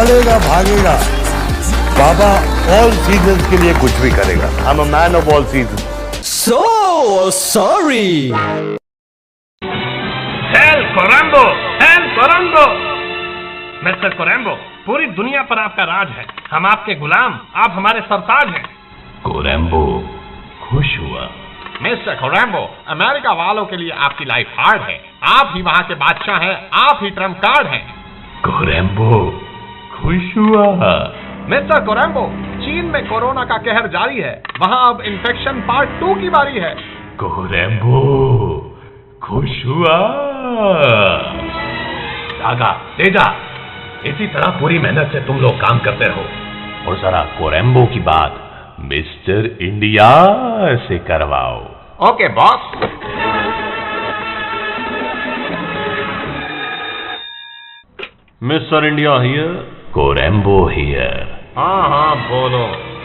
दौड़ेगा भागेगा, बाबा all season के लिए कुछ भी करेगा। I am a man of all season. So sorry. Hail Korambo, hail Korambo. Mister Korambo, पूरी दुनिया पर आपका राज है। हम आपके गुलाम, आप हमारे सरताज हैं। कोरैम्बो खुश हुआ। मिस्टर कोरैम्बो, अमेरिका वालों के लिए आपकी लाइफ हार्ड है। आप ही वहां के बादशाह हैं, आप ही ट्रम्प कार्ड हैं। कोरैम्बो खुश हुआ। मिस्टर कोरैम्बो, चीन में कोरोना का कहर जारी है। वहां अब इन्फेक्शन पार्ट 2 की बारी है। कोरैम्बो खुश हुआ। जागा तेजा, इसी तरह पूरी मेहनत से तुम लोग काम करते रहो और जरा कोरैम्बो की बात मिस्टर इंडिया से करवाओ। Okay boss. Mister India here, Korambo here. हाँ बोलो।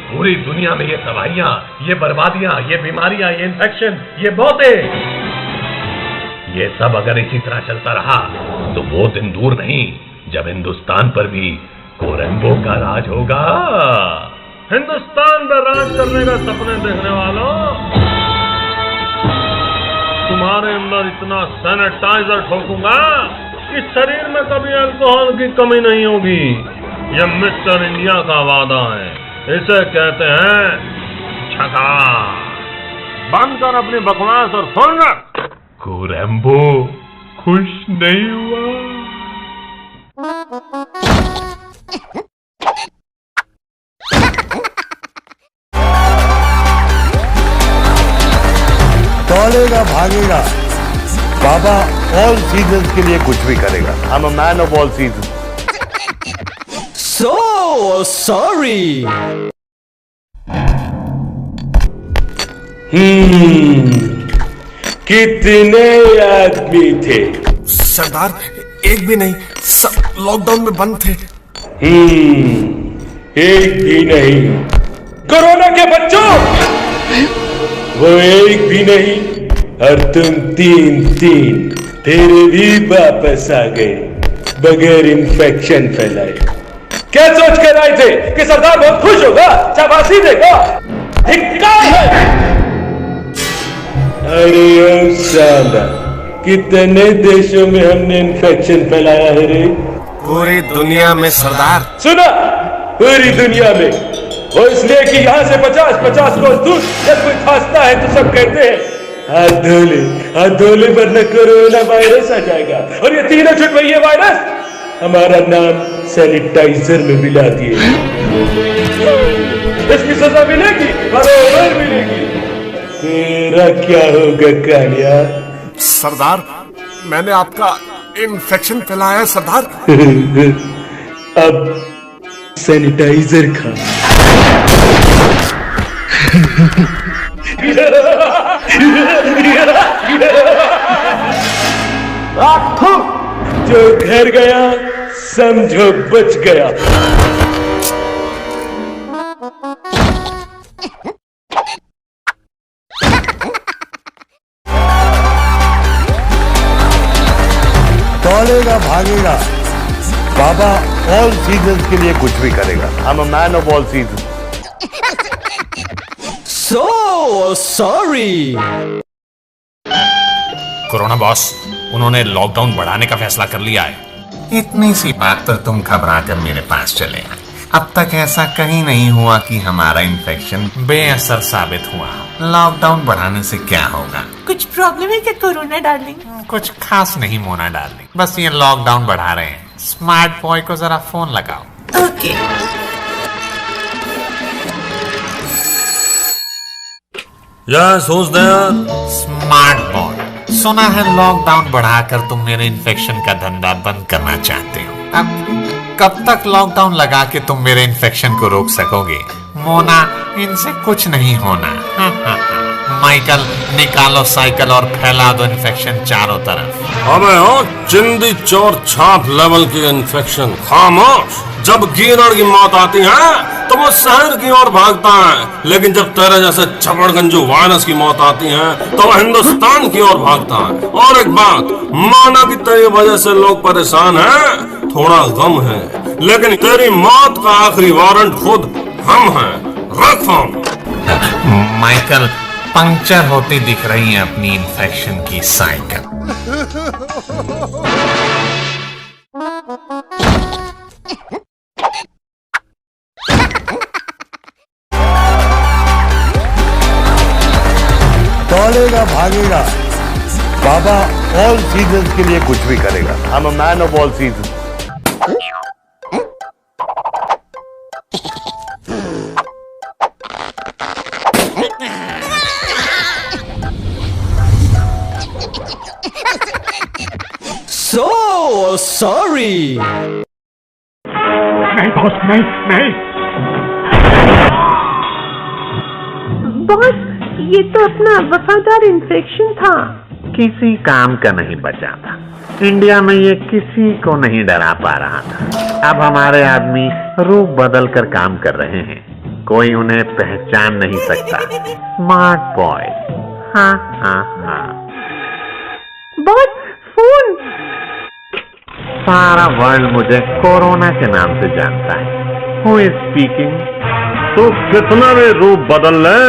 पूरी दुनिया में ये तबाहियां, ये बर्बादियां, ये बीमारियां, ये इन्फेक्शन, ये मौतें, ये सब अगर इसी तरह चलता रहा तो वो दिन दूर नहीं जब हिंदुस्तान पर भी कोरैम्बो का राज होगा। हिंदुस्तान में राज करने का सपने देखने वालों, तुम्हारे अंदर इतना सैनिटाइजर ठोकूंगा कि शरीर में कभी अल्कोहल की कमी नहीं होगी। यह मिस्टर इंडिया का वादा है। इसे कहते हैं छका। बंद कर अपनी बकवास और सुन रख। कोरैम्बो खुश नहीं हुआ। दौड़ेगा भागेगा, बाबा ऑल सीजन के लिए कुछ भी करेगा। I am a man of all season. So sorry. कितने आदमी थे? सरदार, एक भी नहीं, सब लॉकडाउन में बंद थे। एक भी नहीं। कोरोना के बच्चों, वो एक भी नहीं और तुम तीन फिर भी वापस आ गए बगैर इन्फेक्शन फैलाए। क्या सोच कर आए थे कि सरदार बहुत खुश होगा, शाबाशी देगा? धिक्कार है। अरे साला, कितने देशों में हमने इन्फेक्शन फैलाया है रे? पूरी दुनिया में सरदार। सुना, पूरी दुनिया में। वो इसलिए कि यहाँ से 50-50 कोस दूर जब कोई खांसता है तो सब कहते हैं हाथ धो ले वरना कोरोना वायरस आ जाएगा। और ये तीनों छुटवैये वायरस हमारा नाम सैनिटाइजर में मिला दिए। इसकी सजा मिलेगी, बराबर मिलेगी। तेरा क्या होगा कालिया? सरदार, मैंने आपका इन्फेक्शन फैलाया सरदार। अब सैनिटाइजर खा। जो घर गया समझो बच गया। दौड़ेगा भागेगा, बाबा ऑल सीजन के लिए कुछ भी करेगा। I am a man of all season. So sorry. Corona boss, उन्होंने लॉकडाउन बढ़ाने का फैसला कर लिया है। इतनी सी बात पर तुम घबरा कर मेरे पास चले आए। अब तक ऐसा कहीं नहीं हुआ कि हमारा इन्फेक्शन बेअसर साबित हुआ। लॉकडाउन बढ़ाने से क्या होगा? कुछ प्रॉब्लम है क्या कोरोना डार्लिंग? कुछ खास नहीं मोना डार्लिंग, बस ये लॉकडाउन बढ़ा रहे हैं। स्मार्ट बॉय को जरा फोन लगाओ। ओके। स्मार्ट बॉय, सुना है लॉकडाउन बढ़ाकर तुम मेरे इन्फेक्शन का धंधा बंद करना चाहते हो। अब कब तक लॉकडाउन लगा के तुम मेरे इन्फेक्शन को रोक सकोगे? मोना, इनसे कुछ नहीं होना। माइकल, निकालो साइकिल और फैला दो इन्फेक्शन चारों तरफ। अबे हो चिंदी चोर छाप लेवल की इन्फेक्शन, खामोश। जब गिरड़ की मौत आती है तो वो शहर की ओर भागता है, लेकिन जब तेरे जैसे छपड़गंजू वायरस की मौत आती है तो वो हिंदुस्तान की ओर भागता है। और एक बात, माना कि तेरी वजह से लोग परेशान हैं, थोड़ा गम है लेकिन तेरी मौत का आखिरी वारंट खुद हम हैं। रख फोन। माइकल, पंक्चर होती दिख रही है अपनी इन्फेक्शन की साइकिल। दौड़ेगा भागेगा, बाबा ऑल सीजन के लिए कुछ भी करेगा। I am a man of all season. So sorry. नहीं बॉस, नहीं। बॉस, ये तो अपना वफादार इन्फेक्शन था। किसी काम का नहीं बचा था। इंडिया में ये किसी को नहीं डरा पा रहा था। अब हमारे आदमी रूप बदल कर काम कर रहे हैं। कोई उन्हें पहचान नहीं सकता। Smart boy. हाँ हाँ हाँ। Boss, phone. सारा वर्ल्ड मुझे कोरोना के नाम से जानता है। Who is speaking? तू कितना भी रूप बदल ले,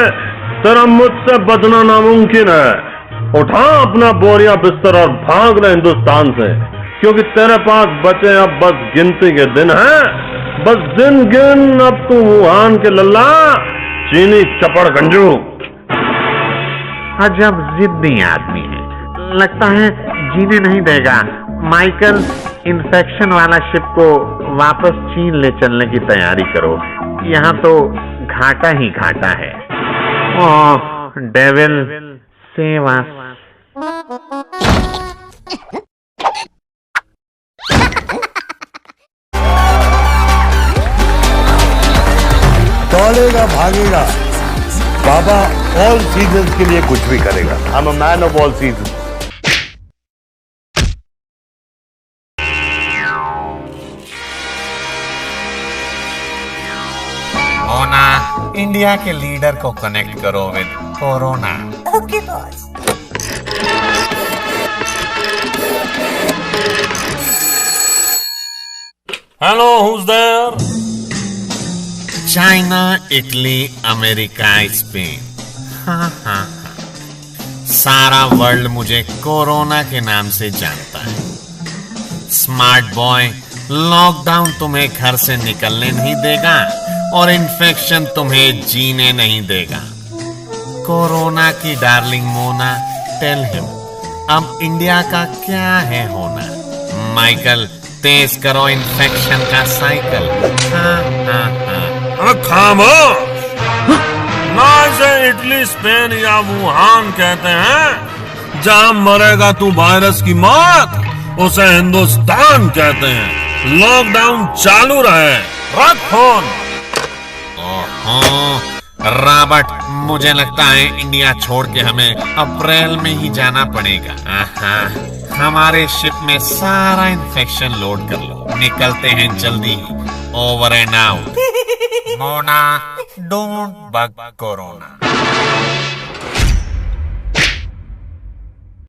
तेरा मुझसे बचना नामुमकिन है। उठा अपना बोरिया बिस्तर और भाग ले हिंदुस्तान से, क्योंकि तेरे पास बचे अब बस गिनती के दिन हैं। बस दिन गिन अब तू वुहान के लल्ला, चीनी चपड़ गंजू। अजब जिद्दी आदमी है, लगता है जीने नहीं देगा। माइकल, इन्फेक्शन वाला शिप को वापस चीन ले चलने की तैयारी करो। यहाँ तो घाटा ही घाटा है। ओह डेविल, सेव अस। दौड़ेगा भागेगा, बाबा ऑल सीजन के लिए कुछ भी करेगा। I am a man of all season. Mona, India के लीडर को कनेक्ट करो with corona. Okay boss. Hello, who's there? China, Italy, America, Spain. हाँ हाँ, सारा वर्ल्ड मुझे कोरोना के नाम से जानता है। स्मार्ट बॉय, लॉकडाउन तुम्हें घर से निकलने नहीं देगा और इन्फेक्शन तुम्हें जीने नहीं देगा। कोरोना की डार्लिंग मोना, टेल हिम अब इंडिया का क्या है होना। माइकल, तेज करो इन्फेक्शन का साइकिल। हाँ हाँ हाँ। अरे खामोश! ना इसे इटली, स्पेन या वुहान कहते हैं। जहां मरेगा तू वायरस की मौत, उसे हिंदुस्तान कहते हैं। लॉकडाउन चालू रहे। रख फोन। ओहो रॉबर्ट, मुझे लगता है इंडिया छोड़ के हमें अप्रैल में ही जाना पड़ेगा। हमारे शिप में सारा इन्फेक्शन लोड कर लो, निकलते हैं जल्दी। Over and out. Mona, don't bug corona.